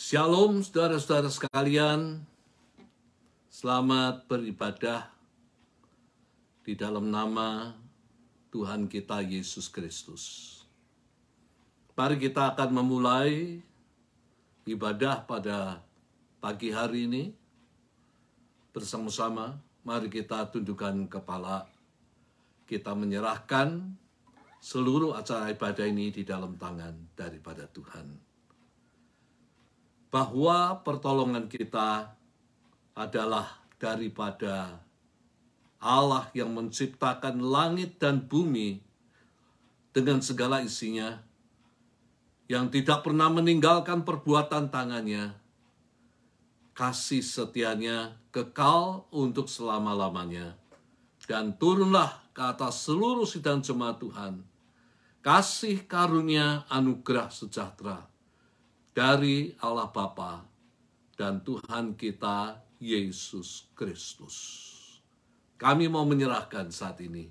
Shalom saudara-saudara sekalian, selamat beribadah di dalam nama Tuhan kita Yesus Kristus. Mari kita akan memulai ibadah pada pagi hari ini bersama-sama. Mari kita tundukkan kepala, kita menyerahkan seluruh acara ibadah ini di dalam tangan daripada Tuhan. Bahwa pertolongan kita adalah daripada Allah yang menciptakan langit dan bumi dengan segala isinya, yang tidak pernah meninggalkan perbuatan tangannya, kasih setianya kekal untuk selama-lamanya, dan turunlah ke atas seluruh sidang jemaat Tuhan, kasih karunia anugerah sejahtera dari Allah Bapa dan Tuhan kita Yesus Kristus. Kami mau menyerahkan saat ini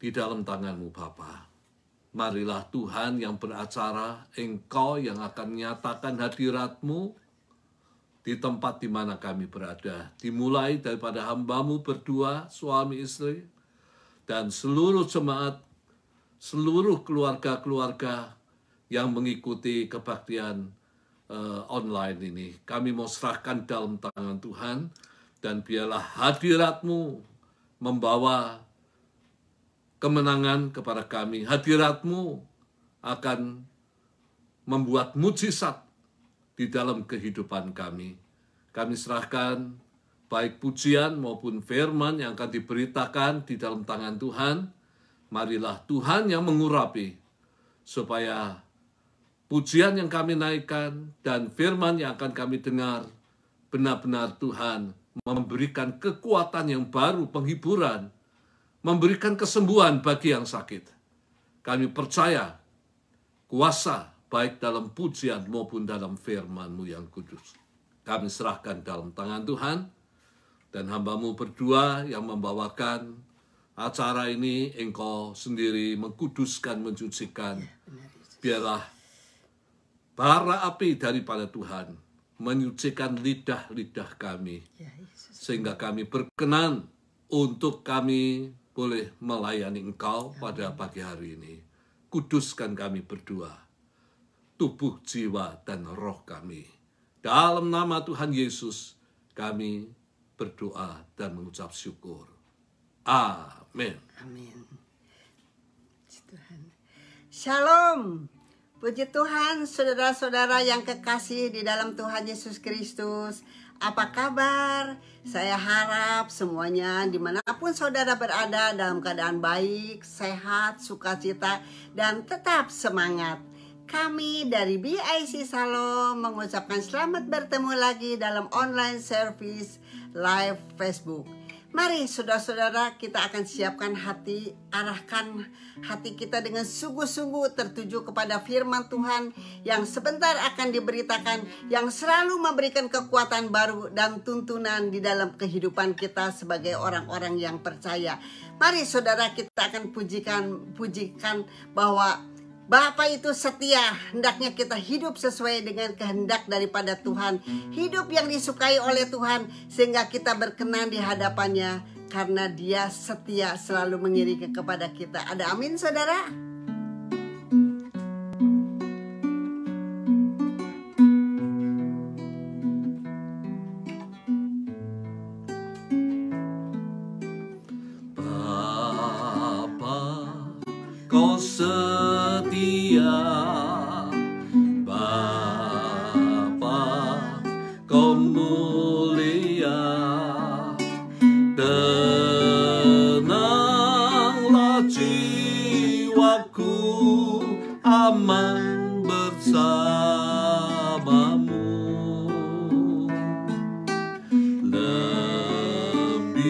di dalam tangan-Mu Bapa. Marilah Tuhan yang beracara, Engkau yang akan menyatakan hadirat-Mu di tempat di mana kami berada. Dimulai daripada hamba-Mu berdua, suami istri, dan seluruh jemaat, seluruh keluarga-keluarga yang mengikuti kebaktian online ini. Kami mau serahkan dalam tangan Tuhan, dan biarlah hadirat-Mu membawa kemenangan kepada kami. Hadirat-Mu akan membuat mujizat di dalam kehidupan kami. Kami serahkan baik pujian maupun firman yang akan diberitakan di dalam tangan Tuhan. Marilah Tuhan yang mengurapi, supaya pujian yang kami naikkan dan firman yang akan kami dengar, benar-benar Tuhan memberikan kekuatan yang baru, penghiburan, memberikan kesembuhan bagi yang sakit. Kami percaya kuasa baik dalam pujian maupun dalam firman-Mu yang kudus. Kami serahkan dalam tangan Tuhan, dan hamba-Mu berdua yang membawakan acara ini, Engkau sendiri mengkuduskan, mensucikan. Biarlah bara api daripada Tuhan menyucikan lidah-lidah kami, sehingga kami berkenan untuk kami boleh melayani Engkau pada pagi hari ini. Kuduskan kami berdua, tubuh, jiwa, dan roh kami. Dalam nama Tuhan Yesus kami berdoa dan mengucap syukur. Amin. Amin. Shalom. Puji Tuhan, saudara-saudara yang kekasih di dalam Tuhan Yesus Kristus. Apa kabar? Saya harap semuanya dimanapun saudara berada dalam keadaan baik, sehat, sukacita, dan tetap semangat. Kami dari BIC Shalom mengucapkan selamat bertemu lagi dalam online service live Facebook. Mari saudara-saudara, kita akan siapkan hati, arahkan hati kita dengan sungguh-sungguh tertuju kepada firman Tuhan yang sebentar akan diberitakan, yang selalu memberikan kekuatan baru dan tuntunan di dalam kehidupan kita sebagai orang-orang yang percaya. Mari saudara, kita akan pujikan bahwa Bapa itu setia, hendaknya kita hidup sesuai dengan kehendak daripada Tuhan. Hidup yang disukai oleh Tuhan, sehingga kita berkenan di hadapannya, karena Dia setia selalu mengiringi kepada kita. Ada amin saudara? Bapa, Kau setia, Bapa, Kau mulia, tenanglah jiwaku, aman bersamamu. Lebih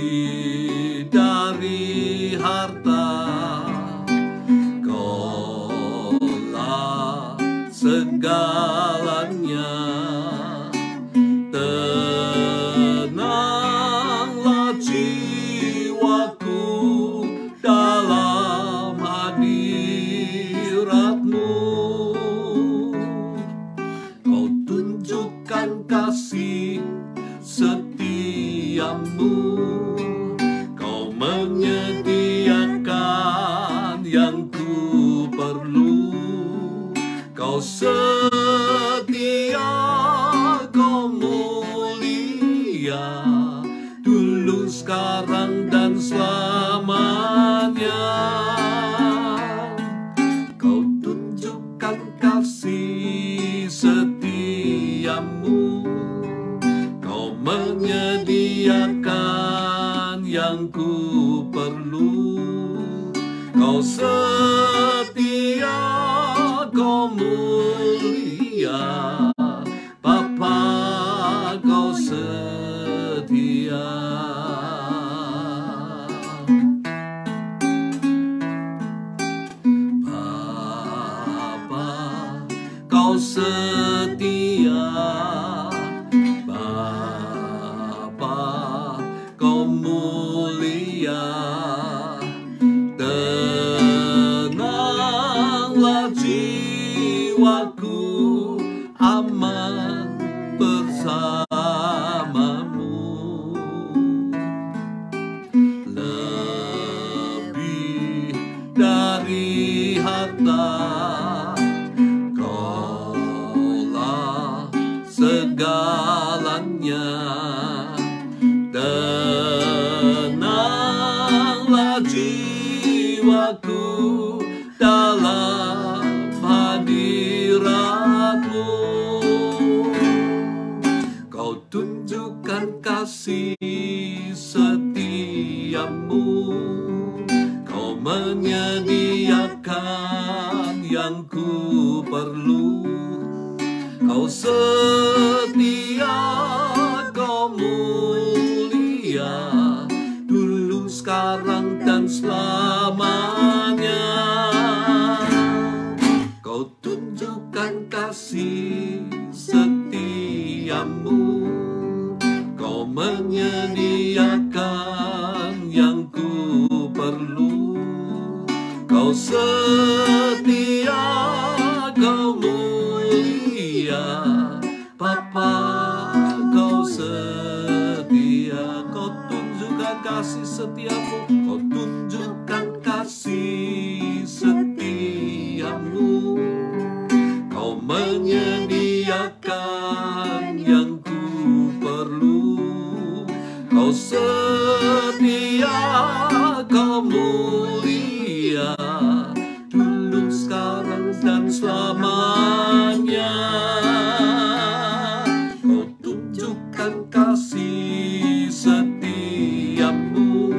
dari harta, Kau kasih setiamu. Kau menyediakan yang ku perlu. Kau setia, kau mulia, dulu, sekarang, dan selamanya. Kau tunjukkan kasih setiamu. Kau menyediakan yang ku perlu. Kau setia, kau mulia, Bapa, kau setia. Bapa, kau setia. Bapa, kau mulia. Tenanglah jiwaku, aman bersamamu. Lebih dari harta, Kaulah segalanya. Tenanglah jiwaku dalam hadirat-Mu. Kau tunjukkan kasih setiamu. Kau menyediakan yang ku perlu. Kau setia, kau mulia, dulu, sekarang, dan selamanya. Kau tunjukkan kasih setiamu. Kau menyediakan yang ku perlu. Kau setia, kau mulia, Bapa, kau setia. Kau tunjukkan kasih setiamu. Kau tunjukkan kasih setiamu. Kau menyediakan yang ku perlu. Kau setia, kau mulia, dulu, sekarang, dan selamanya. Kau tunjukkan kasih setiamu.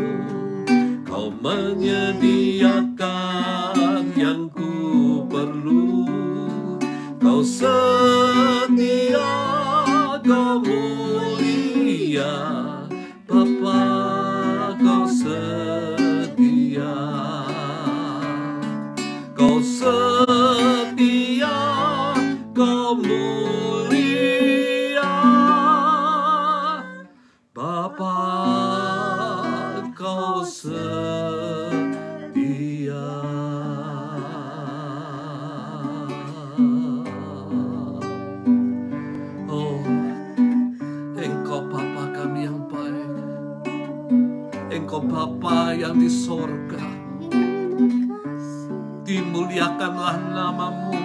Kau menyediakan yang ku perlu. Kau setia, kau mulia, Bapa, kau setia. Kau setia, kau mulia, Bapa, kau setia. Oh, Engkau Bapa kami yang baik. Engkau Bapa yang di sorga. Dimuliakanlah nama-Mu.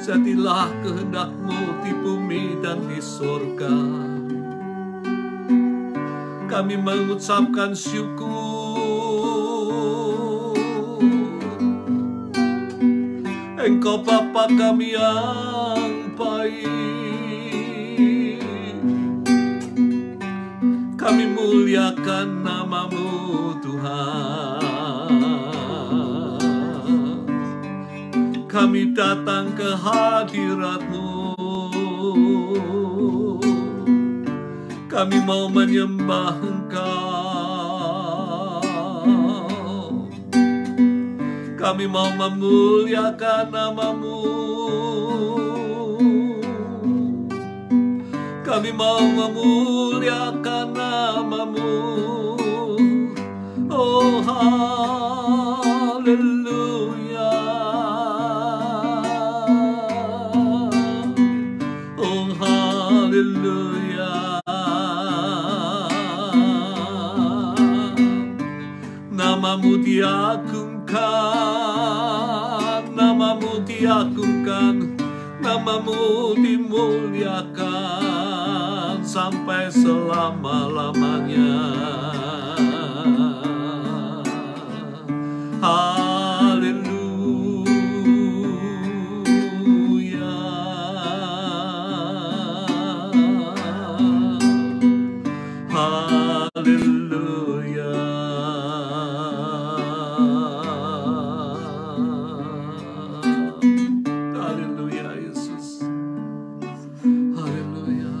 Jadilah kehendak-Mu di bumi dan di sorga. Kami mengucapkan syukur. Engkau Bapa kami yang baik. Kami muliakan nama-Mu, Tuhan. Kami datang ke hadirat-Mu. Kami mau menyembah Engkau. Kami mau memuliakan nama-Mu. Kami mau memuliakan nama-Mu. Oh, haleluya. diagungkan, namamu dimuliakan sampai selama-lamanya. Haleluya, haleluya. Haleluya Yesus. Haleluya.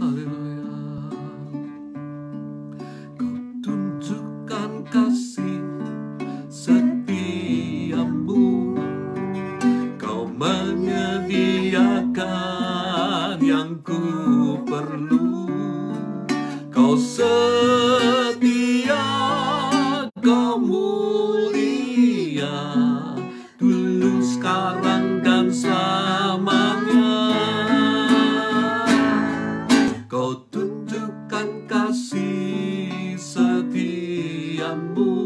Haleluya. Kau tunjukkan kasih setiamu, kau menyediakan yang ku perlu. Kau setia, kau mulia, dulu, sekarang, dan selamanya. Kau tunjukkan kasih setiamu,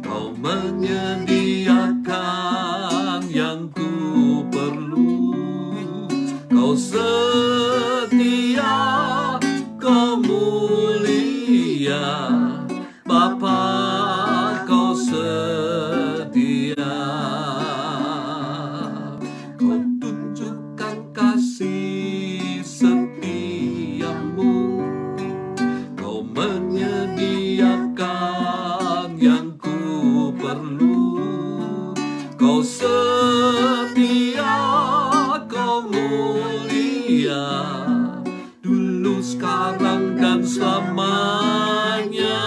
kau menyediakan yang ku perlu. Kau setia, kau mulia, Bapa, kau setia. Kau tunjukkan kasih setiamu, kau menyediakan yang ku perlu. Kau setia, kau mulia, dulu, sekarang, dan selamanya.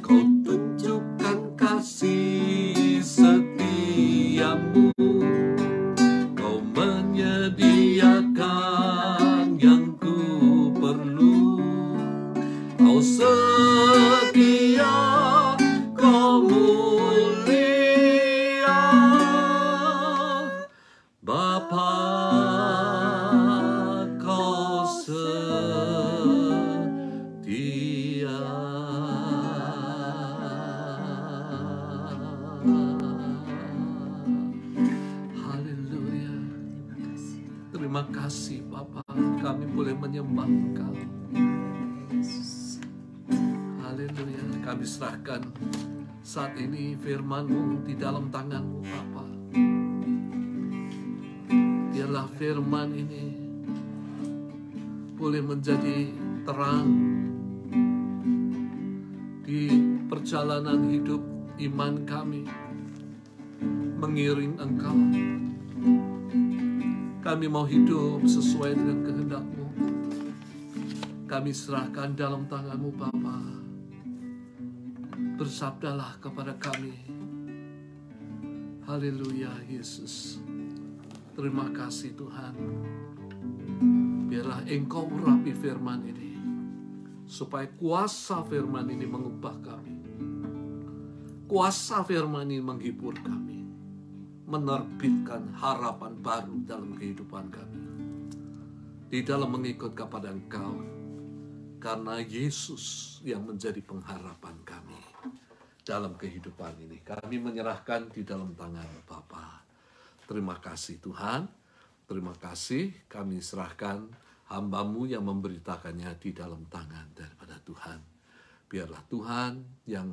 Kau tunjukkan kasih setiamu, kau menyediakan yang ku perlu. Kau setia, kau mulia, Bapa, kau setia. Haleluya. Terima kasih Bapa, kami boleh menyembah Engkau. Haleluya. Kami serahkan saat ini firman-Mu di dalam tangan-Mu Bapa. Biarlah firman ini boleh menjadi terang di perjalanan hidup iman kami, mengiring Engkau. Kami mau hidup sesuai dengan kehendak-Mu. Kami serahkan dalam tangan-Mu Bapa. Bersabdalah kepada kami. Haleluya Yesus. Terima kasih Tuhan. Biarlah Engkau urapi firman ini, supaya kuasa firman ini mengubah kami. Kuasa firman ini menghibur kami, menerbitkan harapan baru dalam kehidupan kami, di dalam mengikut kepada Engkau, karena Yesus yang menjadi pengharapan kami dalam kehidupan ini. Kami menyerahkan di dalam tangan Bapa. Terima kasih Tuhan. Terima kasih, kami serahkan hamba-Mu yang memberitakannya di dalam tangan daripada Tuhan. Biarlah Tuhan yang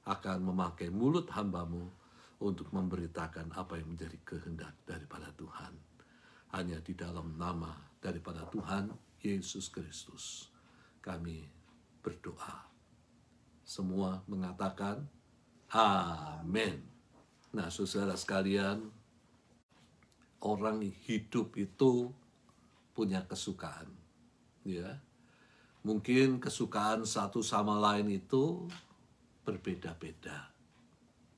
akan memakai mulut hamba-Mu untuk memberitakan apa yang menjadi kehendak daripada Tuhan. Hanya di dalam nama daripada Tuhan Yesus Kristus kami berdoa. Semua mengatakan amin. Nah, saudara sekalian, orang hidup itu punya kesukaan, ya. Mungkin kesukaan satu sama lain itu berbeda-beda.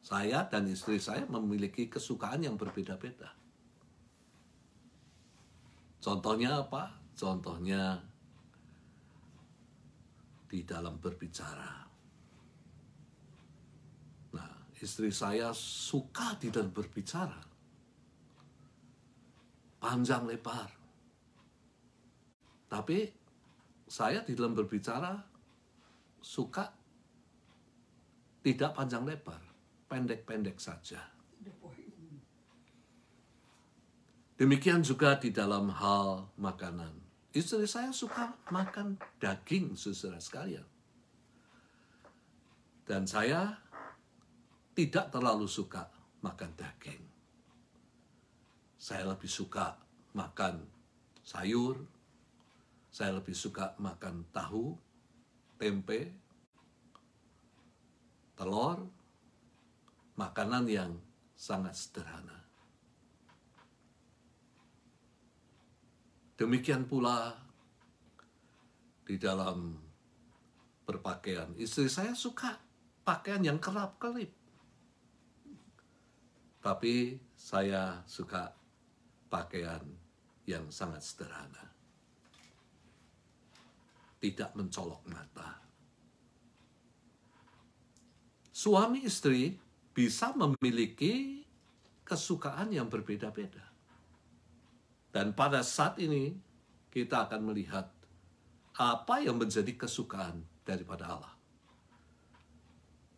Saya dan istri saya memiliki kesukaan yang berbeda-beda. Contohnya apa? Contohnya di dalam berbicara. Nah, istri saya suka di dalam berbicara, panjang lebar. Tapi saya di dalam berbicara suka tidak panjang lebar. pendek-pendek saja. Demikian juga di dalam hal makanan. Istri saya suka makan daging, saudara sekalian. Dan saya tidak terlalu suka makan daging. Saya lebih suka makan sayur. Saya lebih suka makan tahu, tempe, telur, makanan yang sangat sederhana. Demikian pula di dalam berpakaian. Istri saya suka pakaian yang kerap-kerip. Tapi saya suka pakaian yang sangat sederhana. Tidak mencolok mata. Suami istri bisa memiliki kesukaan yang berbeda-beda. Dan pada saat ini kita akan melihat apa yang menjadi kesukaan daripada Allah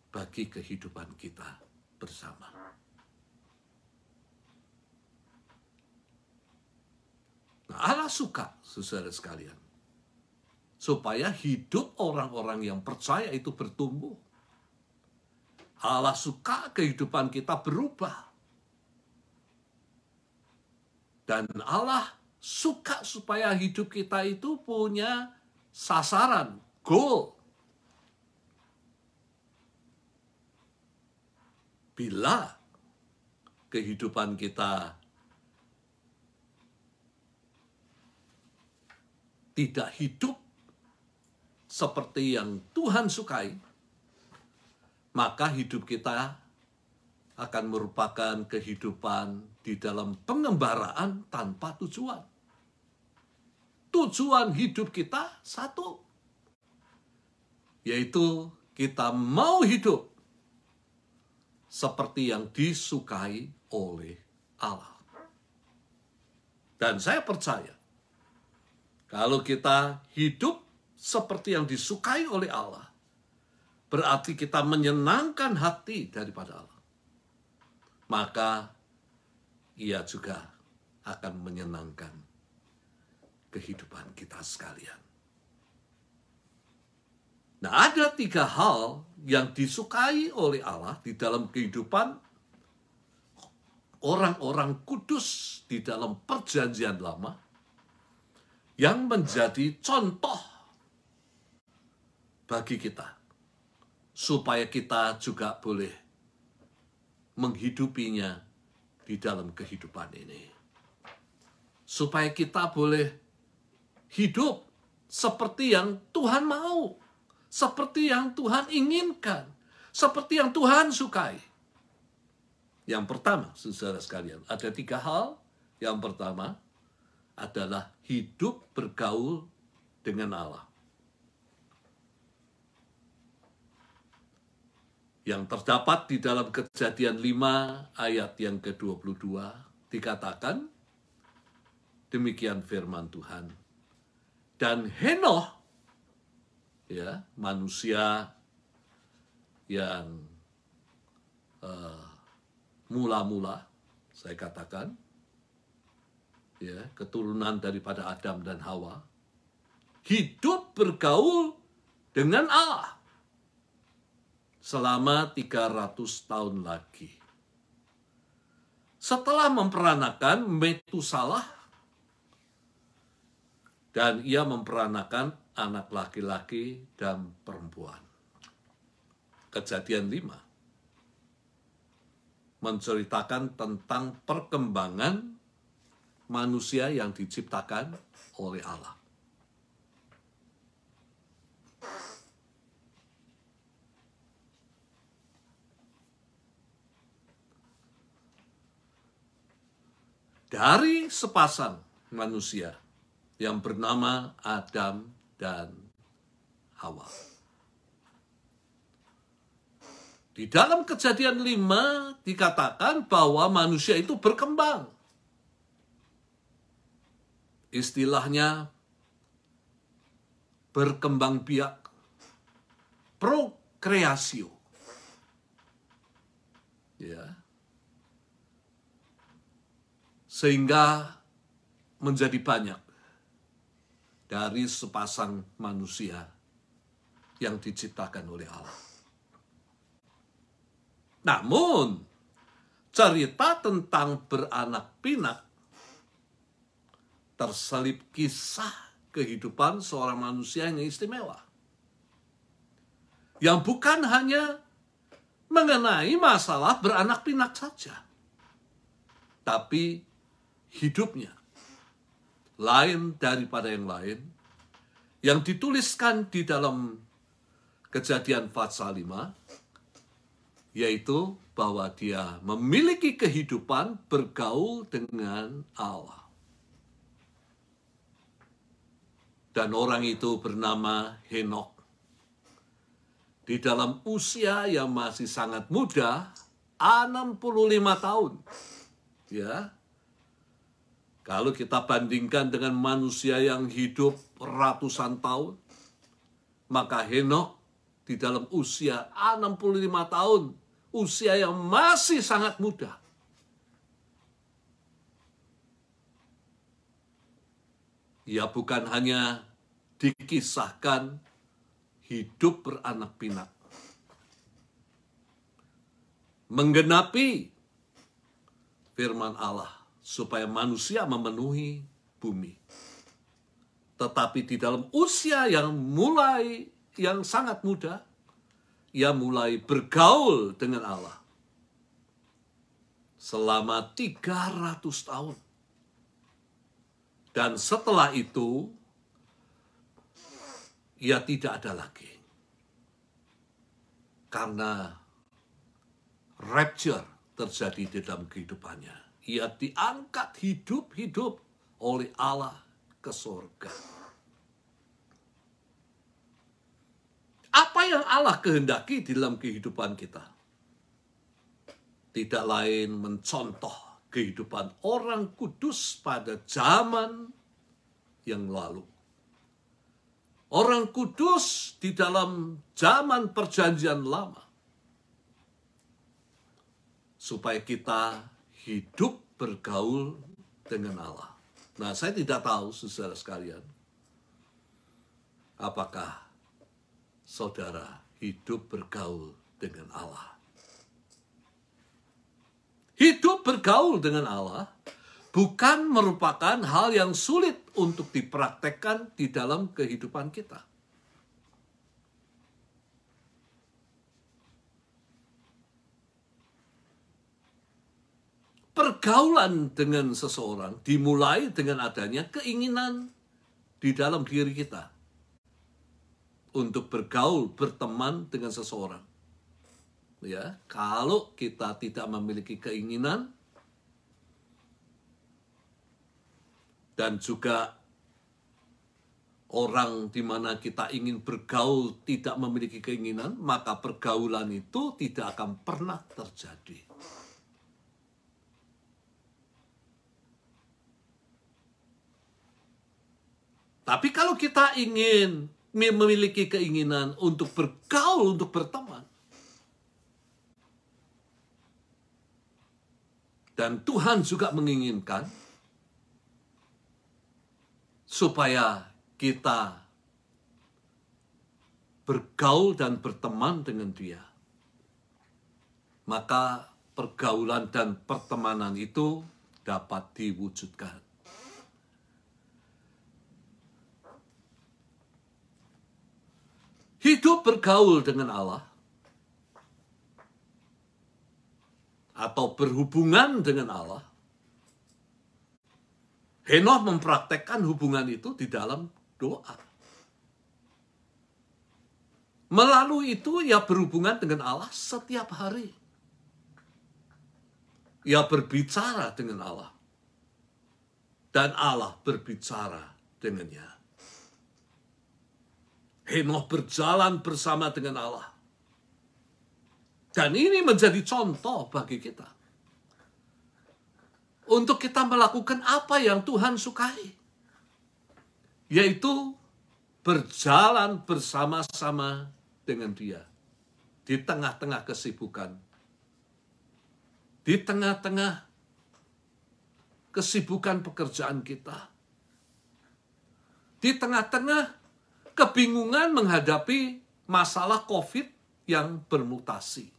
bagi kehidupan kita bersama. Nah, Allah suka, saudara sekalian, supaya hidup orang-orang yang percaya itu bertumbuh. Allah suka kehidupan kita berubah. Dan Allah suka supaya hidup kita itu punya sasaran, goal. Bila kehidupan kita tidak hidup seperti yang Tuhan sukai, maka hidup kita akan merupakan kehidupan di dalam pengembaraan tanpa tujuan. Tujuan hidup kita satu, yaitu kita mau hidup seperti yang disukai oleh Allah. Dan saya percaya, kalau kita hidup seperti yang disukai oleh Allah, berarti kita menyenangkan hati daripada Allah. Maka ia juga akan menyenangkan kehidupan kita sekalian. Nah, ada 3 hal yang disukai oleh Allah di dalam kehidupan orang-orang kudus di dalam Perjanjian Lama yang menjadi contoh bagi kita, supaya kita juga boleh menghidupinya di dalam kehidupan ini. Supaya kita boleh hidup seperti yang Tuhan mau, seperti yang Tuhan inginkan, seperti yang Tuhan sukai. Yang pertama, saudara sekalian, ada 3 hal. Yang pertama adalah hidup bergaul dengan Allah. Yang terdapat di dalam Kejadian 5 ayat yang ke-22 dikatakan, demikian firman Tuhan. Dan Henoh, ya, manusia yang mula-mula, saya katakan, ya, keturunan daripada Adam dan Hawa, hidup bergaul dengan Allah selama 300 tahun lagi. Setelah memperanakan Metusalah, dan ia memperanakan anak laki-laki dan perempuan. Kejadian 5 menceritakan tentang perkembangan manusia yang diciptakan oleh Allah. Dari sepasang manusia yang bernama Adam dan Hawa. Di dalam Kejadian 5 dikatakan bahwa manusia itu berkembang. Istilahnya berkembang biak, prokreasio. Ya. Sehingga menjadi banyak dari sepasang manusia yang diciptakan oleh Allah. Namun, cerita tentang beranak pinak terselip kisah kehidupan seorang manusia yang istimewa. Yang bukan hanya mengenai masalah beranak pinak saja, tapi hidupnya lain daripada yang lain, yang dituliskan di dalam Kejadian pasal 5, yaitu bahwa dia memiliki kehidupan bergaul dengan Allah. Dan orang itu bernama Henokh. Di dalam usia yang masih sangat muda, 65 tahun. Ya. Kalau kita bandingkan dengan manusia yang hidup ratusan tahun, maka Henokh di dalam usia 65 tahun, usia yang masih sangat muda. Ia bukan hanya dikisahkan hidup beranak pinak, menggenapi firman Allah supaya manusia memenuhi bumi. Tetapi di dalam usia yang sangat muda, ia mulai bergaul dengan Allah selama 300 tahun. Dan setelah itu, ia tidak ada lagi. Karena rapture terjadi di dalam kehidupannya. Ia diangkat hidup-hidup oleh Allah ke surga. Apa yang Allah kehendaki di dalam kehidupan kita? Tidak lain mencontoh kehidupan orang kudus pada zaman yang lalu. Orang kudus di dalam zaman perjanjian lama. Supaya kita hidup bergaul dengan Allah. Nah, saya tidak tahu, saudara sekalian, apakah saudara hidup bergaul dengan Allah? Hidup bergaul dengan Allah bukan merupakan hal yang sulit untuk dipraktekkan di dalam kehidupan kita. Pergaulan dengan seseorang dimulai dengan adanya keinginan di dalam diri kita untuk bergaul, berteman dengan seseorang. Ya, kalau kita tidak memiliki keinginan dan juga orang di mana kita ingin bergaul tidak memiliki keinginan, maka pergaulan itu tidak akan pernah terjadi. Tapi kalau kita ingin memiliki keinginan untuk bergaul, untuk berteman, dan Tuhan juga menginginkan supaya kita bergaul dan berteman dengan Dia, maka pergaulan dan pertemanan itu dapat diwujudkan. Hidup bergaul dengan Allah atau berhubungan dengan Allah, Henokh mempraktekkan hubungan itu di dalam doa. Melalui itu ia berhubungan dengan Allah setiap hari. Ia berbicara dengan Allah. Dan Allah berbicara dengannya. Henokh berjalan bersama dengan Allah. Dan ini menjadi contoh bagi kita. Untuk kita melakukan apa yang Tuhan sukai. Yaitu berjalan bersama-sama dengan Dia. Di tengah-tengah kesibukan. di tengah-tengah kesibukan pekerjaan kita, di tengah-tengah kebingungan menghadapi masalah COVID yang bermutasi,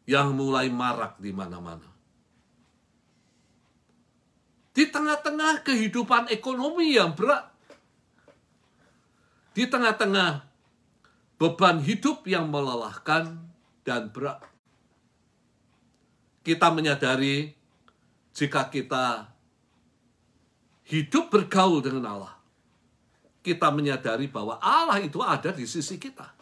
yang mulai marak di mana-mana. Di tengah-tengah kehidupan ekonomi yang berat, di tengah-tengah beban hidup yang melelahkan dan berat, kita menyadari jika kita hidup bergaul dengan Allah, kita menyadari bahwa Allah itu ada di sisi kita.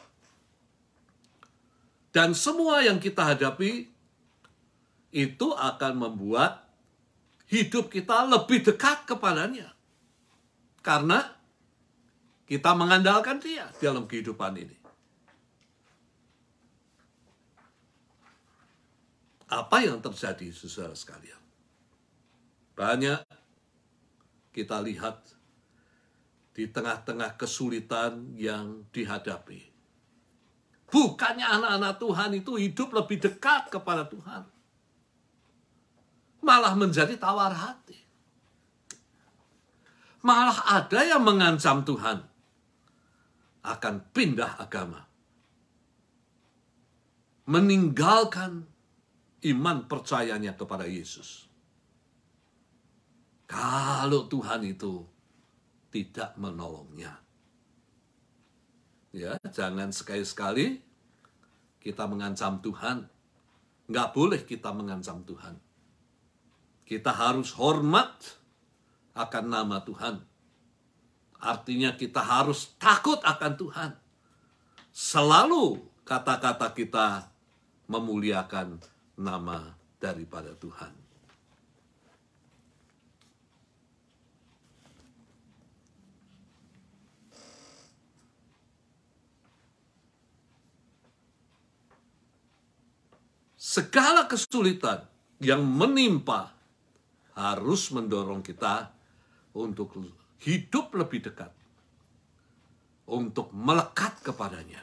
Dan semua yang kita hadapi itu akan membuat hidup kita lebih dekat kepadanya. Karena kita mengandalkan Dia dalam kehidupan ini. Apa yang terjadi, saudara sekalian? Banyak kita lihat di tengah-tengah kesulitan yang dihadapi. Bukannya anak-anak Tuhan itu hidup lebih dekat kepada Tuhan, malah menjadi tawar hati. Malah ada yang mengancam Tuhan akan pindah agama, meninggalkan iman percayanya kepada Yesus. Kalau Tuhan itu tidak menolongnya. Ya, jangan sekali-sekali kita mengancam Tuhan. Nggak boleh kita mengancam Tuhan. Kita harus hormat akan nama Tuhan. Artinya kita harus takut akan Tuhan. Selalu kata-kata kita memuliakan nama daripada Tuhan. Segala kesulitan yang menimpa harus mendorong kita untuk hidup lebih dekat, untuk melekat kepadanya.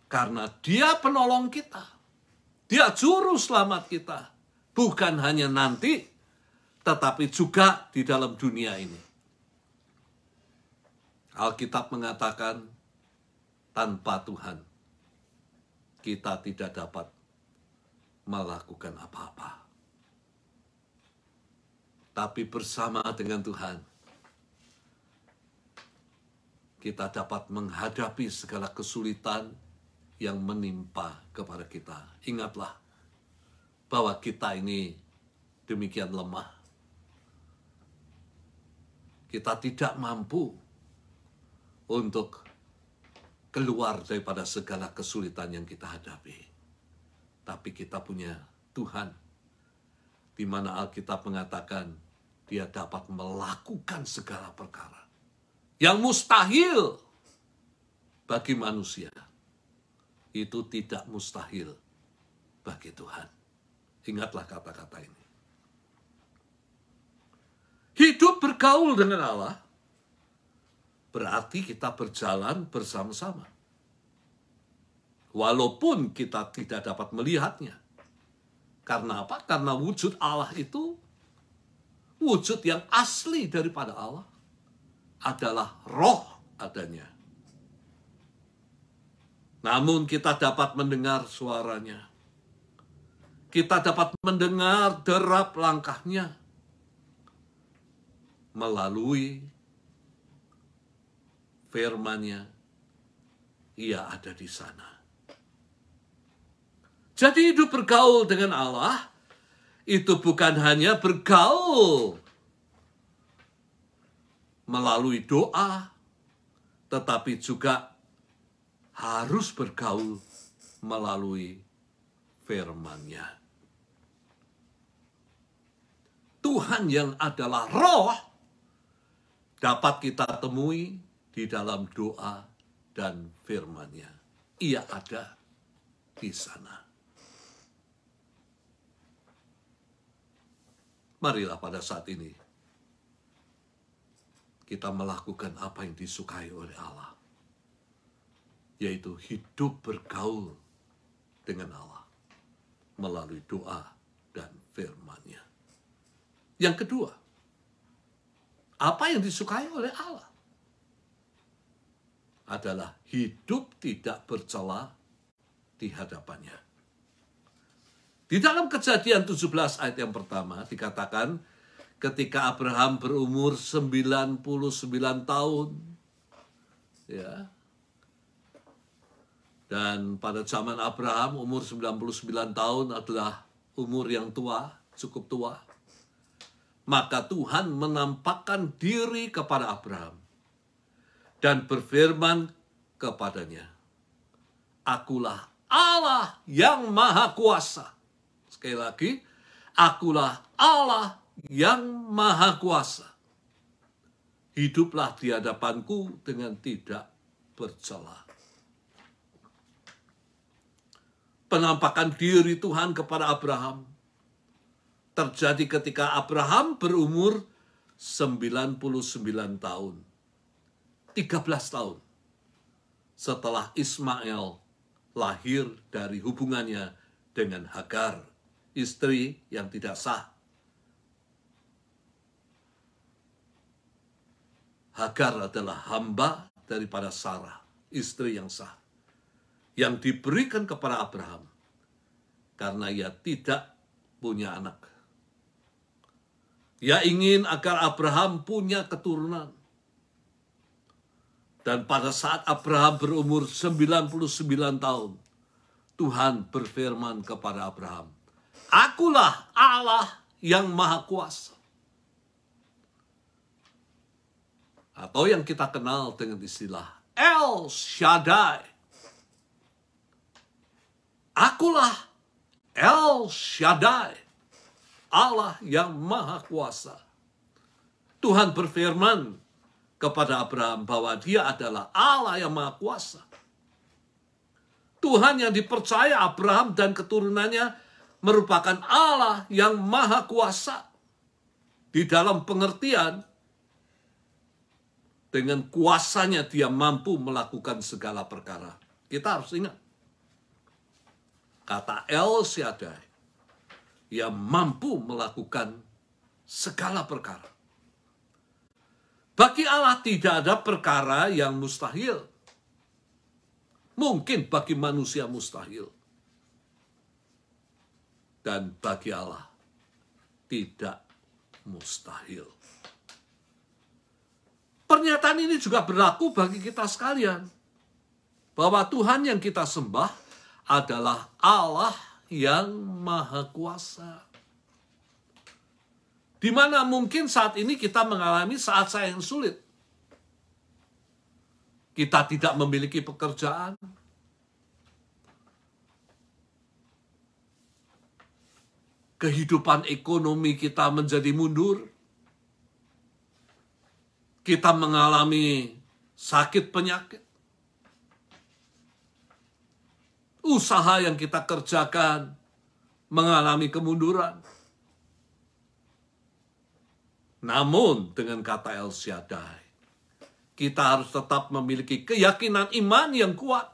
Karena Dia penolong kita, Dia juru selamat kita, bukan hanya nanti, tetapi juga di dalam dunia ini. Alkitab mengatakan, tanpa Tuhan, kita tidak dapat melakukan apa-apa. Tapi bersama dengan Tuhan, kita dapat menghadapi segala kesulitan yang menimpa kepada kita. Ingatlah bahwa kita ini demikian lemah. Kita tidak mampu untuk keluar daripada segala kesulitan yang kita hadapi. Tapi kita punya Tuhan, di mana Alkitab mengatakan Dia dapat melakukan segala perkara yang mustahil bagi manusia. Itu tidak mustahil bagi Tuhan. Ingatlah kata-kata ini. Hidup bergaul dengan Allah berarti kita berjalan bersama-sama. Walaupun kita tidak dapat melihatnya. Karena apa? Karena wujud Allah itu, wujud yang asli daripada Allah, adalah roh adanya. Namun kita dapat mendengar suaranya. Kita dapat mendengar derap langkahnya melalui firman-Nya. Ia ada di sana. Jadi hidup bergaul dengan Allah itu bukan hanya bergaul melalui doa, tetapi juga harus bergaul melalui firman-Nya. Tuhan yang adalah roh dapat kita temui di dalam doa dan firman-Nya. Ia ada di sana. Marilah pada saat ini kita melakukan apa yang disukai oleh Allah, yaitu hidup bergaul dengan Allah. melalui doa dan firman-Nya. Yang kedua, apa yang disukai oleh Allah adalah hidup tidak bercela di hadapannya. Di dalam Kejadian 17 ayat yang pertama dikatakan, ketika Abraham berumur 99 tahun, ya. Dan pada zaman Abraham umur 99 tahun adalah umur yang tua, cukup tua. Maka Tuhan menampakkan diri kepada Abraham dan berfirman kepadanya, "Akulah Allah yang Maha Kuasa." Sekali lagi, akulah Allah yang Maha Kuasa. Hiduplah di hadapanku dengan tidak bercela. Penampakan diri Tuhan kepada Abraham terjadi ketika Abraham berumur 99 tahun. 13 tahun setelah Ismail lahir dari hubungannya dengan Hagar, istri yang tidak sah. Hagar adalah hamba daripada Sarah, istri yang sah, yang diberikan kepada Abraham karena ia tidak punya anak. Ia ingin agar Abraham punya keturunan. Dan pada saat Abraham berumur 99 tahun, Tuhan berfirman kepada Abraham, "Akulah Allah yang Maha Kuasa." Atau yang kita kenal dengan istilah El Shaddai. Akulah El Shaddai, Allah yang Maha Kuasa. Tuhan berfirman kepada Abraham bahwa dia adalah Allah yang Maha Kuasa. Tuhan yang dipercaya Abraham dan keturunannya merupakan Allah yang Maha Kuasa. Di dalam pengertian, dengan kuasanya dia mampu melakukan segala perkara. Kita harus ingat, kata El Shaddai, ia mampu melakukan segala perkara. Bagi Allah tidak ada perkara yang mustahil. Mungkin bagi manusia mustahil. Dan bagi Allah tidak mustahil. Pernyataan ini juga berlaku bagi kita sekalian. Bahwa Tuhan yang kita sembah adalah Allah yang Maha Kuasa. Di mana mungkin saat ini kita mengalami saat-saat yang sulit. Kita tidak memiliki pekerjaan. Kehidupan ekonomi kita menjadi mundur. Kita mengalami sakit penyakit. Usaha yang kita kerjakan mengalami kemunduran. Namun dengan kata El Shaddai, kita harus tetap memiliki keyakinan iman yang kuat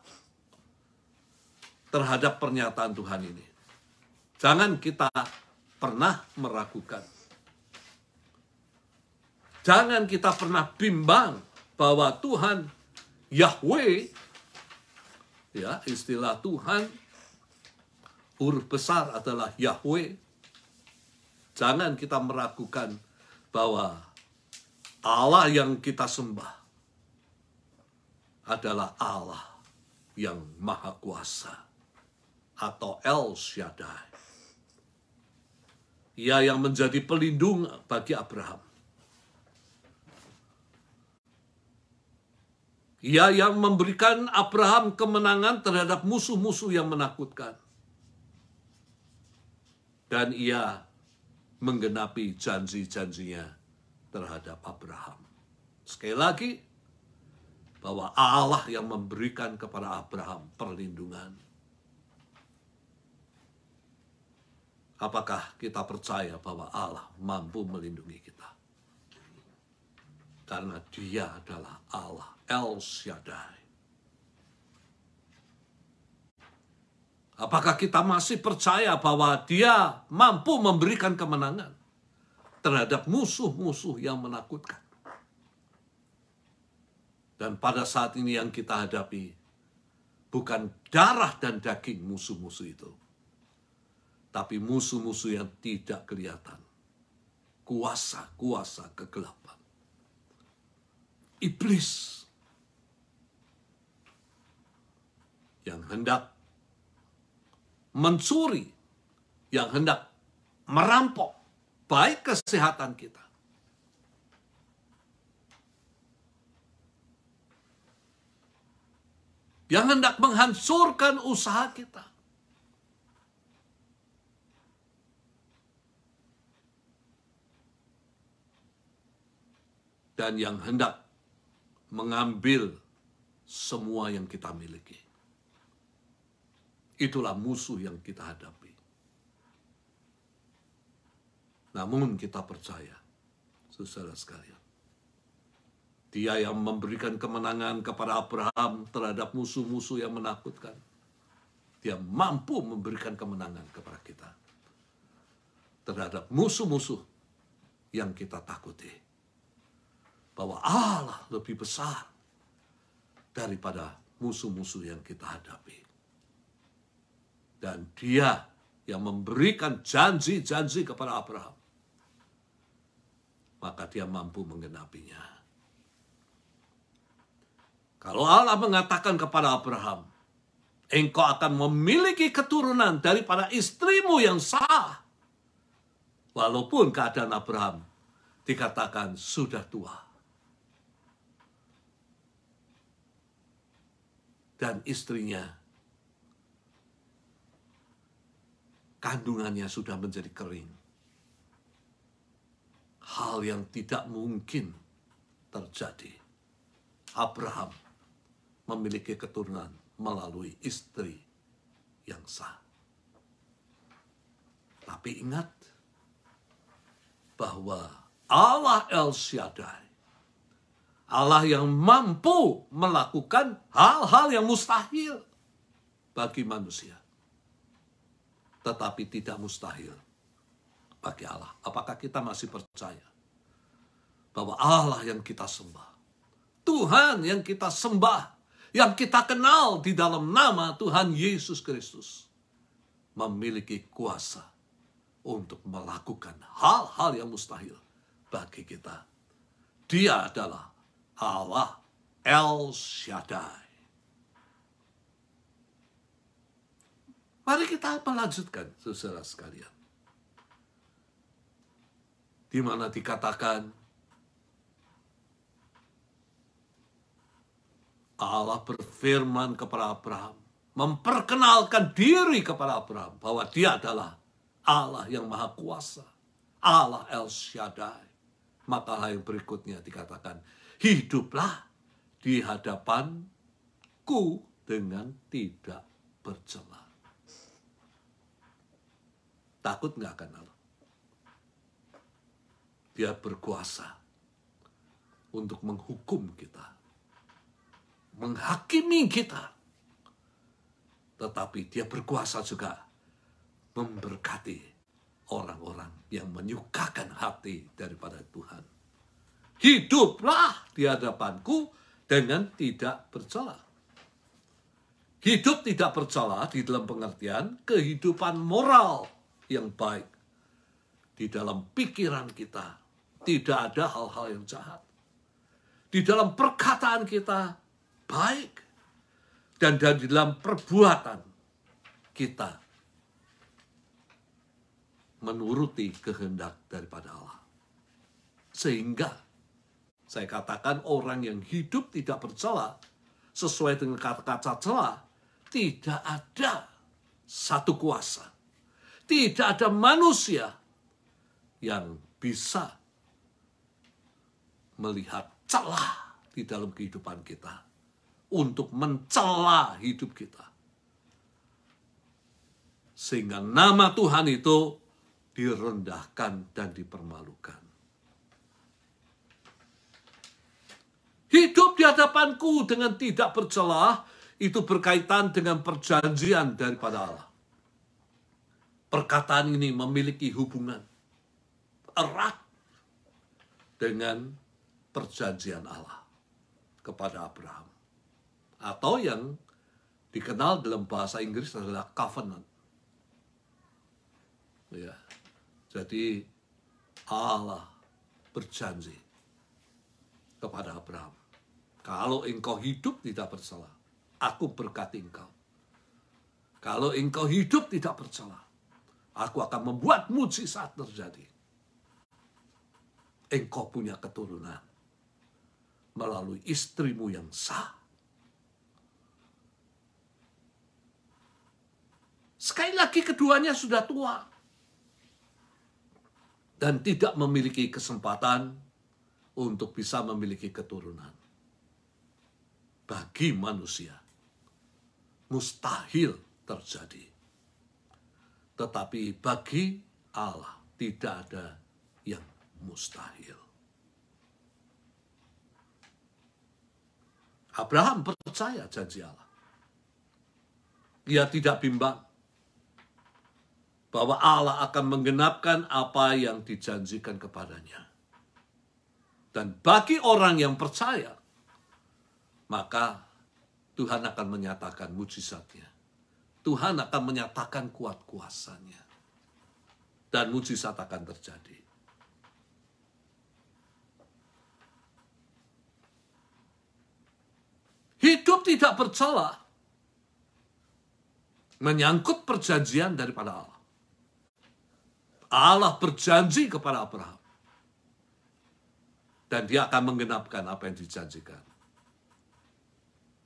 terhadap pernyataan Tuhan ini. Jangan kita pernah meragukan. Jangan kita pernah bimbang bahwa Tuhan Yahweh, ya, istilah Tuhan huruf besar adalah Yahweh. Jangan kita meragukan bahwa Allah yang kita sembah adalah Allah yang Maha Kuasa atau El Shaddai. Ia yang menjadi pelindung bagi Abraham. Ia yang memberikan Abraham kemenangan terhadap musuh-musuh yang menakutkan. Dan ia menggenapi janji-janjinya terhadap Abraham. Sekali lagi, bahwa Allah yang memberikan kepada Abraham perlindungan. Apakah kita percaya bahwa Allah mampu melindungi kita? Karena dia adalah Allah El Shaddai. Apakah kita masih percaya bahwa Dia mampu memberikan kemenangan terhadap musuh-musuh yang menakutkan? Dan pada saat ini yang kita hadapi bukan darah dan daging musuh-musuh itu, tapi musuh-musuh yang tidak kelihatan. Kuasa-kuasa kegelapan. Iblis yang hendak mencuri, yang hendak merampok baik kesehatan kita, yang hendak menghancurkan usaha kita, dan yang hendak mengambil semua yang kita miliki. Itulah musuh yang kita hadapi. Namun kita percaya, saudara sekalian, Dia yang memberikan kemenangan kepada Abraham terhadap musuh-musuh yang menakutkan. Dia mampu memberikan kemenangan kepada kita terhadap musuh-musuh yang kita takuti. Bahwa Allah lebih besar daripada musuh-musuh yang kita hadapi. Dan Dia yang memberikan janji-janji kepada Abraham, maka Dia mampu menggenapinya. Kalau Allah mengatakan kepada Abraham, engkau akan memiliki keturunan daripada istrimu yang sah, walaupun keadaan Abraham dikatakan sudah tua, dan istrinya kandungannya sudah menjadi kering. Hal yang tidak mungkin terjadi. Abraham memiliki keturunan melalui istri yang sah. Tapi ingat bahwa Allah El Shaddai, Allah yang mampu melakukan hal-hal yang mustahil bagi manusia, tetapi tidak mustahil bagi Allah. Apakah kita masih percaya bahwa Allah yang kita sembah, Tuhan yang kita sembah, yang kita kenal di dalam nama Tuhan Yesus Kristus, memiliki kuasa untuk melakukan hal-hal yang mustahil bagi kita? Dia adalah Allah El Shaddai. Mari kita melanjutkan, saudara sekalian. Di mana dikatakan Allah berfirman kepada Abraham, memperkenalkan diri kepada Abraham bahwa Dia adalah Allah yang Maha Kuasa, Allah El Shaddai. Maka yang berikutnya dikatakan, hiduplah di hadapanku dengan tidak bercela. Takut nggak akan Allah? Dia berkuasa untuk menghukum kita, menghakimi kita. Tetapi Dia berkuasa juga memberkati orang-orang yang menyukakan hati daripada Tuhan. Hiduplah di hadapanku dengan tidak bercela. Hidup tidak bercela di dalam pengertian kehidupan moral yang baik. Di dalam pikiran kita tidak ada hal-hal yang jahat. Di dalam perkataan kita baik. Dan di dalam perbuatan kita menuruti kehendak daripada Allah. Sehingga saya katakan orang yang hidup tidak bercela, sesuai dengan kata-kata cela, tidak ada satu kuasa, tidak ada manusia yang bisa melihat celah di dalam kehidupan kita untuk mencela hidup kita. Sehingga nama Tuhan itu direndahkan dan dipermalukan. Hidup di hadapanku dengan tidak bercela, itu berkaitan dengan perjanjian daripada Allah. Perkataan ini memiliki hubungan erat dengan perjanjian Allah kepada Abraham. Atau yang dikenal dalam bahasa Inggris adalah covenant. Ya. Jadi Allah berjanji kepada Abraham, kalau engkau hidup tidak bersalah, aku berkati engkau. Kalau engkau hidup tidak bersalah, aku akan membuat mujizat terjadi. Engkau punya keturunan melalui istrimu yang sah. Sekali lagi keduanya sudah tua dan tidak memiliki kesempatan untuk bisa memiliki keturunan. Bagi manusia, mustahil terjadi. Tetapi bagi Allah tidak ada yang mustahil. Abraham percaya janji Allah. Ia tidak bimbang bahwa Allah akan menggenapkan apa yang dijanjikan kepadanya. Dan bagi orang yang percaya, maka Tuhan akan menyatakan mujizatnya. Tuhan akan menyatakan kuat kuasanya. Dan mujizat akan terjadi. Hidup tidak bercela menyangkut perjanjian daripada Allah. Allah berjanji kepada Abraham. Dan dia akan menggenapkan apa yang dijanjikan.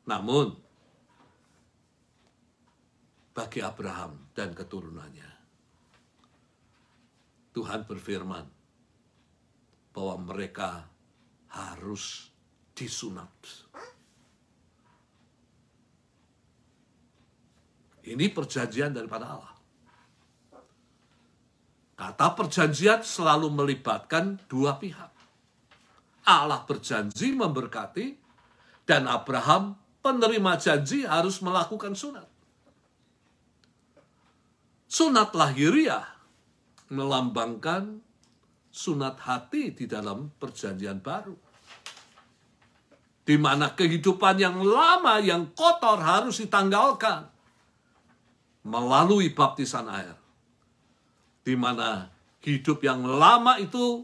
Namun, bagi Abraham dan keturunannya, Tuhan berfirman bahwa mereka harus disunat. Ini perjanjian daripada Allah. Kata perjanjian selalu melibatkan dua pihak. Allah berjanji memberkati, dan Abraham penerima janji harus melakukan sunat. Sunat lahiriah melambangkan sunat hati di dalam perjanjian baru. Di mana kehidupan yang lama, yang kotor harus ditanggalkan melalui baptisan air. Di mana hidup yang lama itu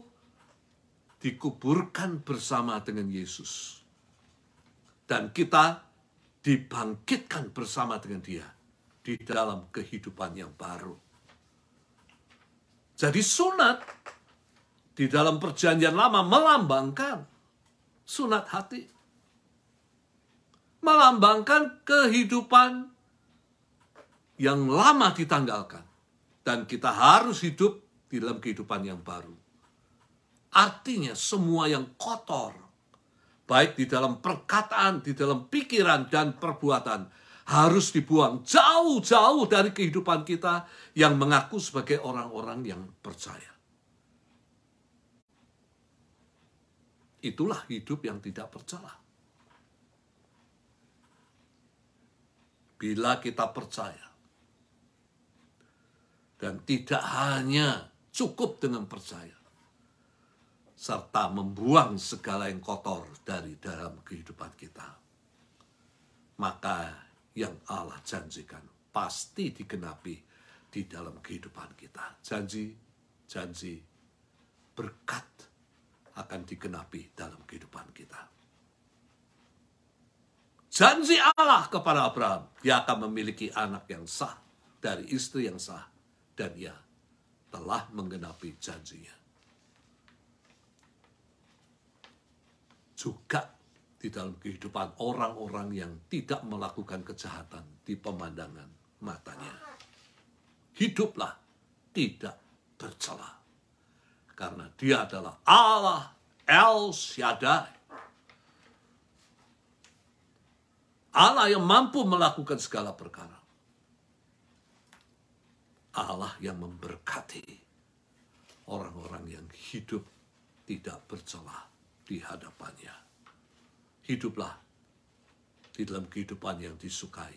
dikuburkan bersama dengan Yesus. Dan kita dibangkitkan bersama dengan Dia di dalam kehidupan yang baru. Jadi sunat di dalam perjanjian lama melambangkan sunat hati. Melambangkan kehidupan yang lama ditanggalkan. Dan kita harus hidup di dalam kehidupan yang baru. Artinya semua yang kotor, baik di dalam perkataan, di dalam pikiran dan perbuatan, harus dibuang jauh-jauh dari kehidupan kita yang mengaku sebagai orang-orang yang percaya. Itulah hidup yang tidak bercela. Bila kita percaya, dan tidak hanya cukup dengan percaya, serta membuang segala yang kotor dari dalam kehidupan kita, maka yang Allah janjikan pasti digenapi di dalam kehidupan kita. Janji berkat akan digenapi dalam kehidupan kita. Janji Allah kepada Abraham, dia akan memiliki anak yang sah dari istri yang sah, dan ia telah menggenapi janjinya. Juga di dalam kehidupan orang-orang yang tidak melakukan kejahatan di pemandangan matanya. Hiduplah tidak bercela. Karena dia adalah Allah El Shaddai. Allah yang mampu melakukan segala perkara. Allah yang memberkati orang-orang yang hidup tidak bercela di hadapannya. Hiduplah di dalam kehidupan yang disukai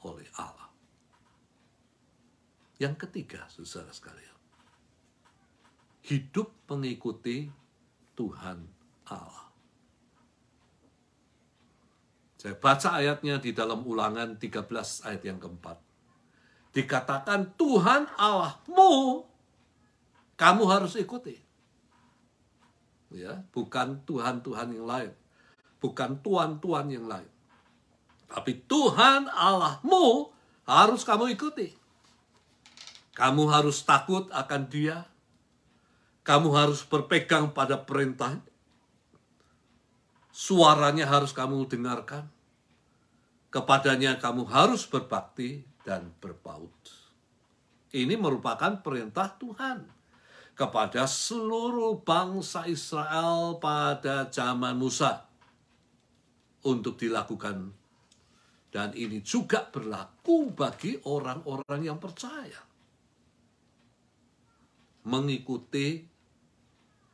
oleh Allah. Yang ketiga, saudara sekalian, hidup mengikuti Tuhan Allah. Saya baca ayatnya di dalam Ulangan 13 ayat yang keempat. Dikatakan Tuhan Allahmu kamu harus ikuti. Ya, bukan Tuhan-Tuhan yang lain, bukan tuan-tuan yang lain. Tapi Tuhan Allahmu harus kamu ikuti. Kamu harus takut akan Dia. Kamu harus berpegang pada perintah. Suaranya harus kamu dengarkan. Kepadanya kamu harus berbakti dan berpaut. Ini merupakan perintah Tuhan kepada seluruh bangsa Israel pada zaman Musa untuk dilakukan. Dan ini juga berlaku bagi orang-orang yang percaya. Mengikuti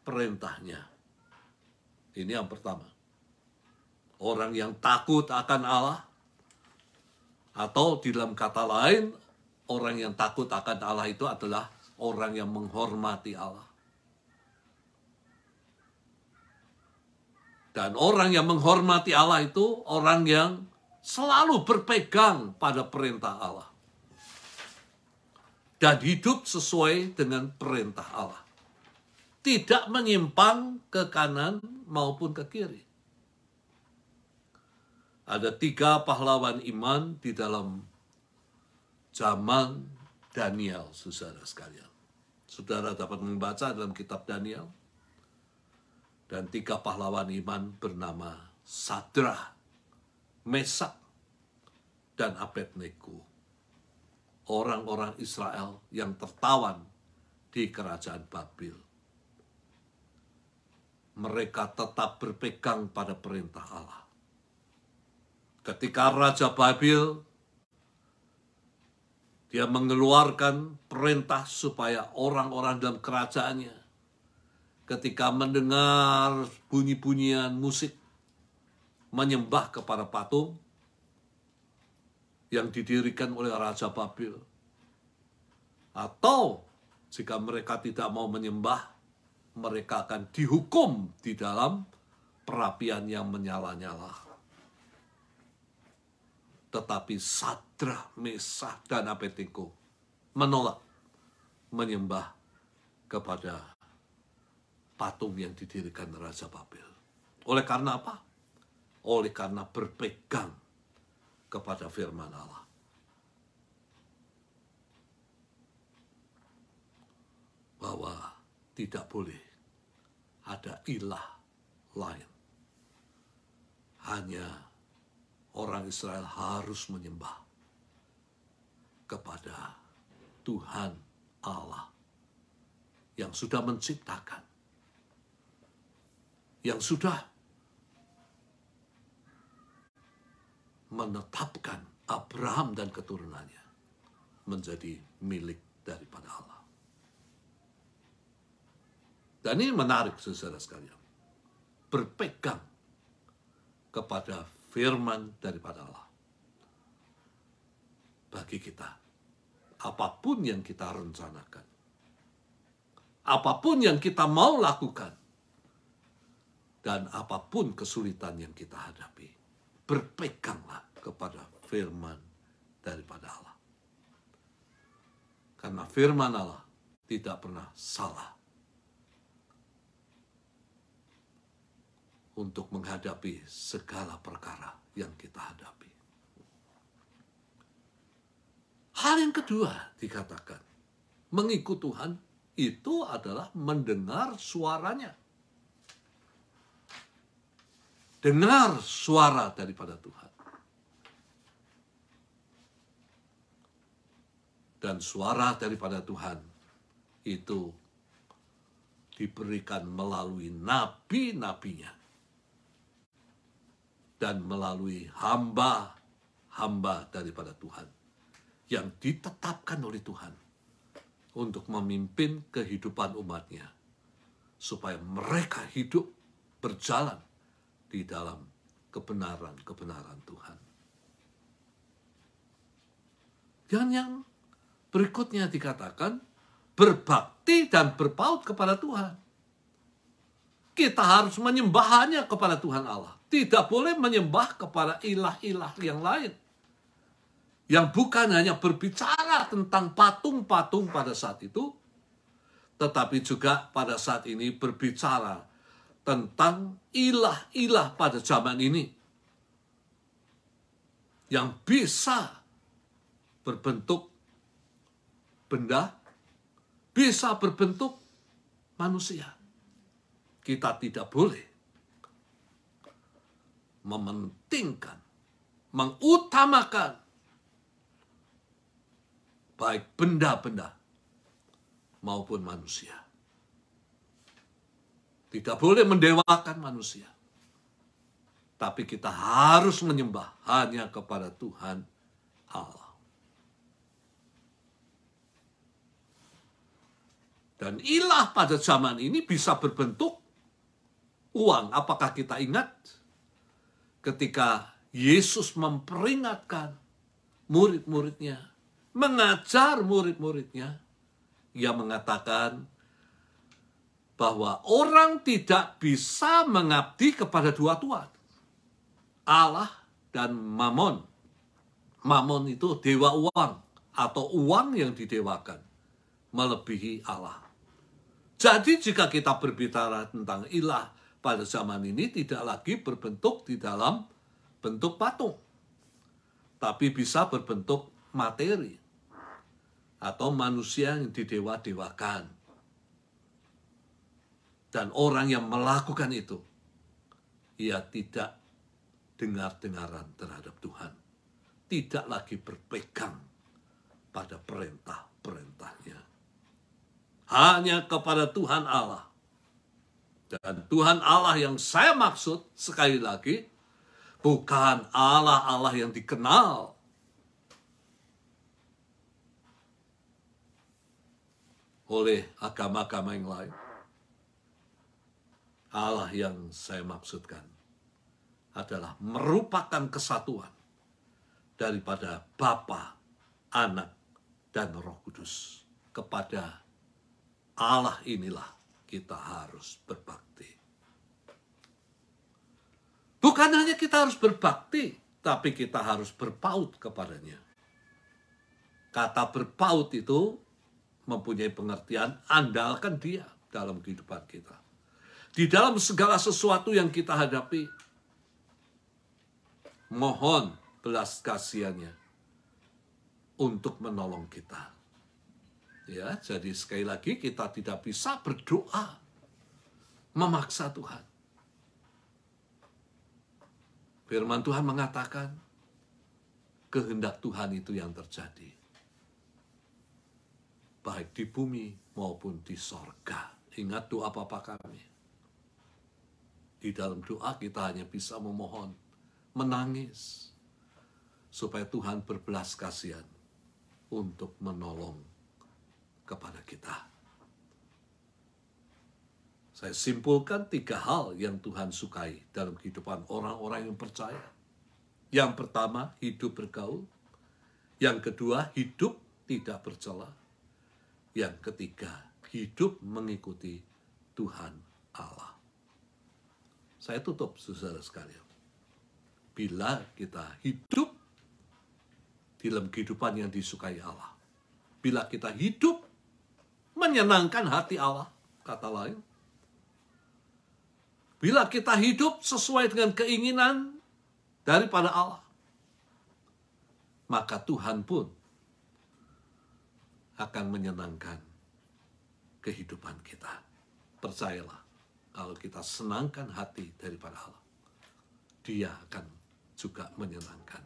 perintahnya. Ini yang pertama. Orang yang takut akan Allah, atau di dalam kata lain, orang yang takut akan Allah itu adalah orang yang menghormati Allah. Dan orang yang menghormati Allah itu orang yang selalu berpegang pada perintah Allah. Dan hidup sesuai dengan perintah Allah. Tidak menyimpang ke kanan maupun ke kiri. Ada 3 pahlawan iman di dalam zaman Daniel, saudara sekalian. Saudara dapat membaca dalam kitab Daniel. Dan 3 pahlawan iman bernama Sadrah, Mesak, dan Abednego. Orang-orang Israel yang tertawan di kerajaan Babil. Mereka tetap berpegang pada perintah Allah. Ketika Raja Babil, dia mengeluarkan perintah supaya orang-orang dalam kerajaannya, ketika mendengar bunyi-bunyian musik, menyembah kepada patung yang didirikan oleh Raja Babil. Atau jika mereka tidak mau menyembah, mereka akan dihukum di dalam perapian yang menyala-nyala. Tetapi Sadrah, Mesak, dan Abednego menolak menyembah kepada patung yang didirikan Raja Babil. Oleh karena apa? Oleh karena berpegang kepada firman Allah. Bahwa tidak boleh ada ilah lain. Hanya orang Israel harus menyembah kepada Tuhan Allah yang sudah menciptakan, yang sudah menetapkan Abraham dan keturunannya menjadi milik daripada Allah. Dan ini menarik, saudara sekalian. Berpegang kepada firman daripada Allah. Bagi kita, apapun yang kita rencanakan, apapun yang kita mau lakukan, dan apapun kesulitan yang kita hadapi, berpeganglah kepada firman daripada Allah. Karena firman Allah tidak pernah salah untuk menghadapi segala perkara yang kita hadapi. Hal yang kedua dikatakan, mengikut Tuhan itu adalah mendengar suaranya. Dengar suara daripada Tuhan. Dan suara daripada Tuhan itu diberikan melalui nabi-nabinya. Dan melalui hamba-hamba daripada Tuhan. Yang ditetapkan oleh Tuhan. Untuk memimpin kehidupan umatnya. Supaya mereka hidup berjalan di dalam kebenaran Tuhan. Dan yang berikutnya dikatakan, berbakti dan berpaut kepada Tuhan. Kita harus menyembahnya kepada Tuhan Allah. Tidak boleh menyembah kepada ilah-ilah yang lain. Yang bukan hanya berbicara tentang patung-patung pada saat itu, tetapi juga pada saat ini berbicara tentang ilah-ilah pada zaman ini. Yang bisa berbentuk benda, bisa berbentuk manusia. Kita tidak boleh mementingkan, mengutamakan baik benda-benda maupun manusia. Tidak boleh mendewakan manusia. Tapi kita harus menyembah hanya kepada Tuhan Allah. Dan ilah pada zaman ini bisa berbentuk uang. Apakah kita ingat ketika Yesus memperingatkan murid-muridnya, mengajar murid-muridnya, ia mengatakan bahwa orang tidak bisa mengabdi kepada dua tuan, Allah dan Mammon. Mammon itu dewa uang atau uang yang didewakan, melebihi Allah. Jadi jika kita berbicara tentang ilah pada zaman ini tidak lagi berbentuk di dalam bentuk patung, tapi bisa berbentuk materi atau manusia yang didewa-dewakan. Dan orang yang melakukan itu, ia tidak dengar-dengaran terhadap Tuhan. Tidak lagi berpegang pada perintah-perintahnya. Hanya kepada Tuhan Allah. Dan Tuhan Allah yang saya maksud, sekali lagi, bukan Allah-Allah yang dikenal oleh agama-agama yang lain. Allah yang saya maksudkan adalah merupakan kesatuan daripada Bapa, Anak, dan Roh Kudus. Kepada Allah inilah kita harus berbakti. Bukan hanya kita harus berbakti, tapi kita harus berpaut kepadanya. Kata berpaut itu mempunyai pengertian andalkan dia dalam kehidupan kita. Di dalam segala sesuatu yang kita hadapi, mohon belas kasihannya untuk menolong kita. Ya, jadi sekali lagi kita tidak bisa berdoa memaksa Tuhan. Firman Tuhan mengatakan kehendak Tuhan itu yang terjadi. Baik di bumi maupun di sorga. Ingat doa Bapa kami. Di dalam doa kita hanya bisa memohon, menangis, supaya Tuhan berbelas kasihan untuk menolong kepada kita. Saya simpulkan 3 hal yang Tuhan sukai dalam kehidupan orang-orang yang percaya. Yang pertama, hidup bergaul. Yang kedua, hidup tidak bercela. Yang ketiga, hidup mengikuti Tuhan Allah. Saya tutup, saudara sekalian. Bila kita hidup di dalam kehidupan yang disukai Allah, bila kita hidup menyenangkan hati Allah, kata lain, bila kita hidup sesuai dengan keinginan daripada Allah, maka Tuhan pun akan menyenangkan kehidupan kita. Percayalah, kalau kita senangkan hati daripada Allah, Dia akan juga menyenangkan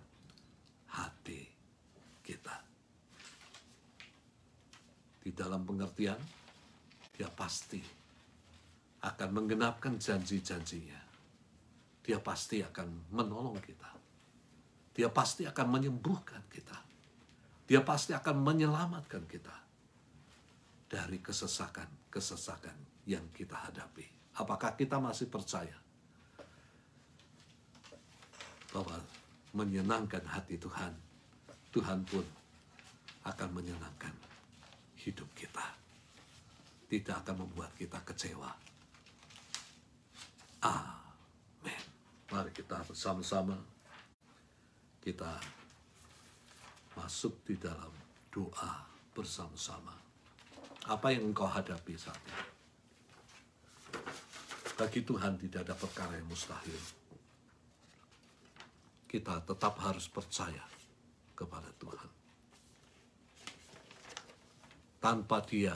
hati kita. Di dalam pengertian, Dia pasti akan menggenapkan janji-janjinya. Dia pasti akan menolong kita. Dia pasti akan menyembuhkan kita. Dia pasti akan menyelamatkan kita dari kesesakan-kesesakan yang kita hadapi. Apakah kita masih percaya bahwa menyenangkan hati Tuhan, Tuhan pun akan menyenangkan hidup kita. Tidak akan membuat kita kecewa. Amin. Mari kita bersama-sama kita masuk di dalam doa bersama-sama. Apa yang engkau hadapi saat ini? Bagi Tuhan tidak ada perkara yang mustahil. Kita tetap harus percaya kepada Tuhan. Tanpa Dia,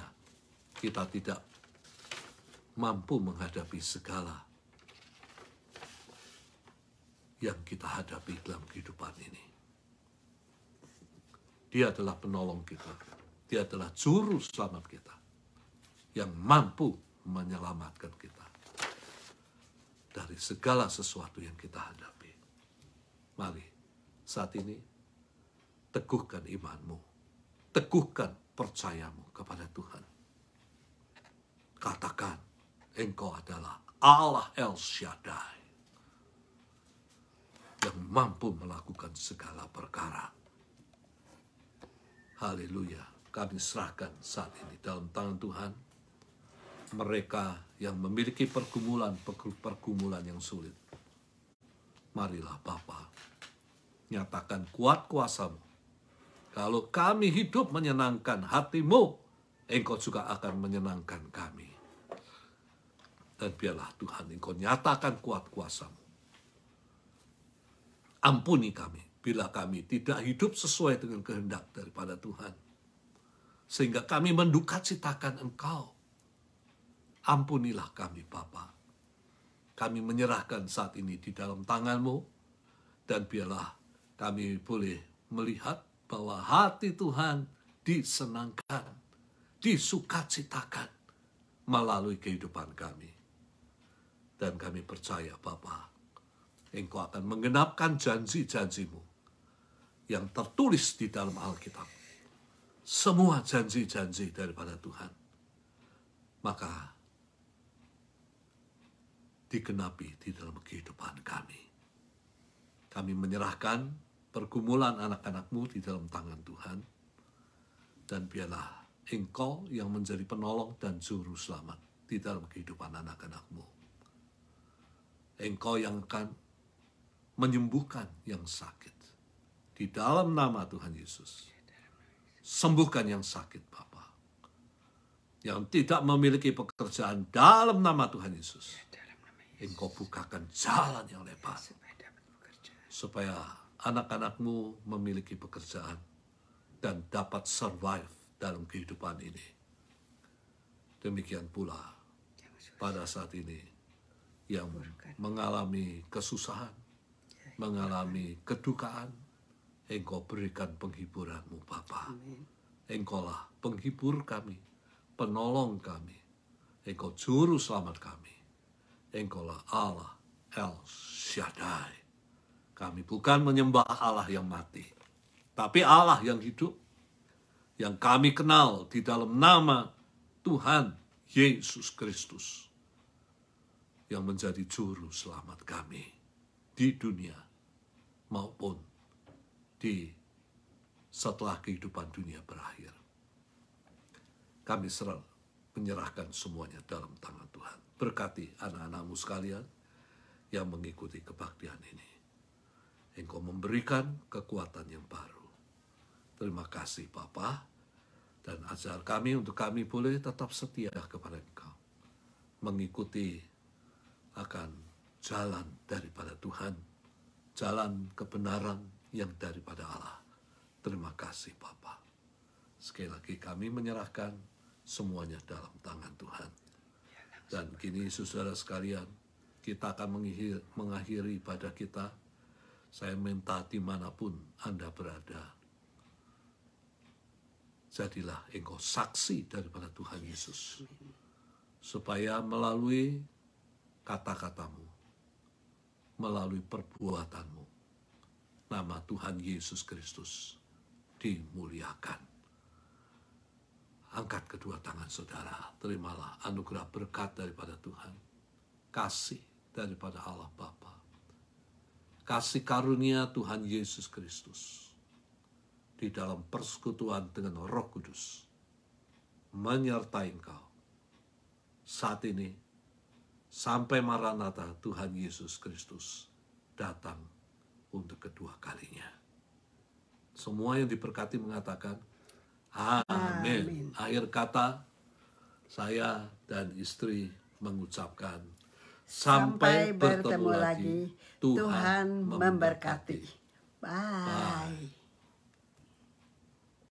kita tidak mampu menghadapi segala yang kita hadapi dalam kehidupan ini. Dia adalah penolong kita. Dia adalah juru selamat kita yang mampu menyelamatkan kita dari segala sesuatu yang kita hadapi. Mari saat ini teguhkan imanmu, teguhkan percayamu kepada Tuhan. Katakan, engkau adalah Allah El Shaddai yang mampu melakukan segala perkara. Haleluya, kami serahkan saat ini dalam tangan Tuhan mereka yang memiliki pergumulan yang sulit. Marilah Bapa, nyatakan kuat kuasa-Mu. Kalau kami hidup menyenangkan hati-Mu, Engkau juga akan menyenangkan kami. Dan biarlah Tuhan, Engkau nyatakan kuat kuasa-Mu. Ampuni kami bila kami tidak hidup sesuai dengan kehendak daripada Tuhan, sehingga kami mendukacitakan Engkau. Ampunilah kami Bapa. Kami menyerahkan saat ini di dalam tangan-Mu, dan biarlah kami boleh melihat bahwa hati Tuhan disenangkan, disukacitakan melalui kehidupan kami. Dan kami percaya Bapa, Engkau akan menggenapkan janji-janji-Mu yang tertulis di dalam Alkitab. Semua janji-janji daripada Tuhan, maka digenapi di dalam kehidupan kami. Kami menyerahkan pergumulan anak-anak-Mu di dalam tangan Tuhan, dan biarlah Engkau yang menjadi penolong dan juru selamat di dalam kehidupan anak-anak-Mu. Engkau yang akan menyembuhkan yang sakit di dalam nama Tuhan Yesus. Sembuhkan yang sakit Bapa, yang tidak memiliki pekerjaan dalam nama Tuhan Yesus. Engkau bukakan jalan yang lebar supaya anak-anak-Mu memiliki pekerjaan dan dapat survive dalam kehidupan ini. Demikian pula pada saat ini yang mengalami kesusahan, mengalami kedukaan, Engkau berikan penghiburan-Mu Bapa. Engkaulah penghibur kami, penolong kami. Engkau juru selamat kami. Engkaulah Allah El Shaddai. Kami bukan menyembah Allah yang mati, tapi Allah yang hidup, yang kami kenal di dalam nama Tuhan Yesus Kristus, yang menjadi juru selamat kami di dunia maupun di setelah kehidupan dunia berakhir. Kami menyerahkan semuanya dalam tangan Tuhan. Berkati anak-anak-Mu sekalian yang mengikuti kebaktian ini. Engkau memberikan kekuatan yang baru. Terima kasih Bapa, dan ajar kami untuk kami boleh tetap setia kepada Engkau, mengikuti akan jalan daripada Tuhan, jalan kebenaran yang daripada Allah. Terima kasih Bapa. Sekali lagi kami menyerahkan semuanya dalam tangan Tuhan. Dan kini saudara sekalian, kita akan mengakhiri ibadah kita. Saya minta dimanapun Anda berada, jadilah engkau saksi daripada Tuhan Yesus, supaya melalui kata-katamu, melalui perbuatanmu, nama Tuhan Yesus Kristus dimuliakan. Angkat kedua tangan saudara, terimalah anugerah berkat daripada Tuhan, kasih daripada Allah Bapa, kasih karunia Tuhan Yesus Kristus di dalam persekutuan dengan Roh Kudus menyertai engkau saat ini sampai Maranatha Tuhan Yesus Kristus datang untuk kedua kalinya. Semua yang diberkati mengatakan amin. Akhir kata, saya dan istri mengucapkan sampai bertemu lagi. Tuhan memberkati. Bye.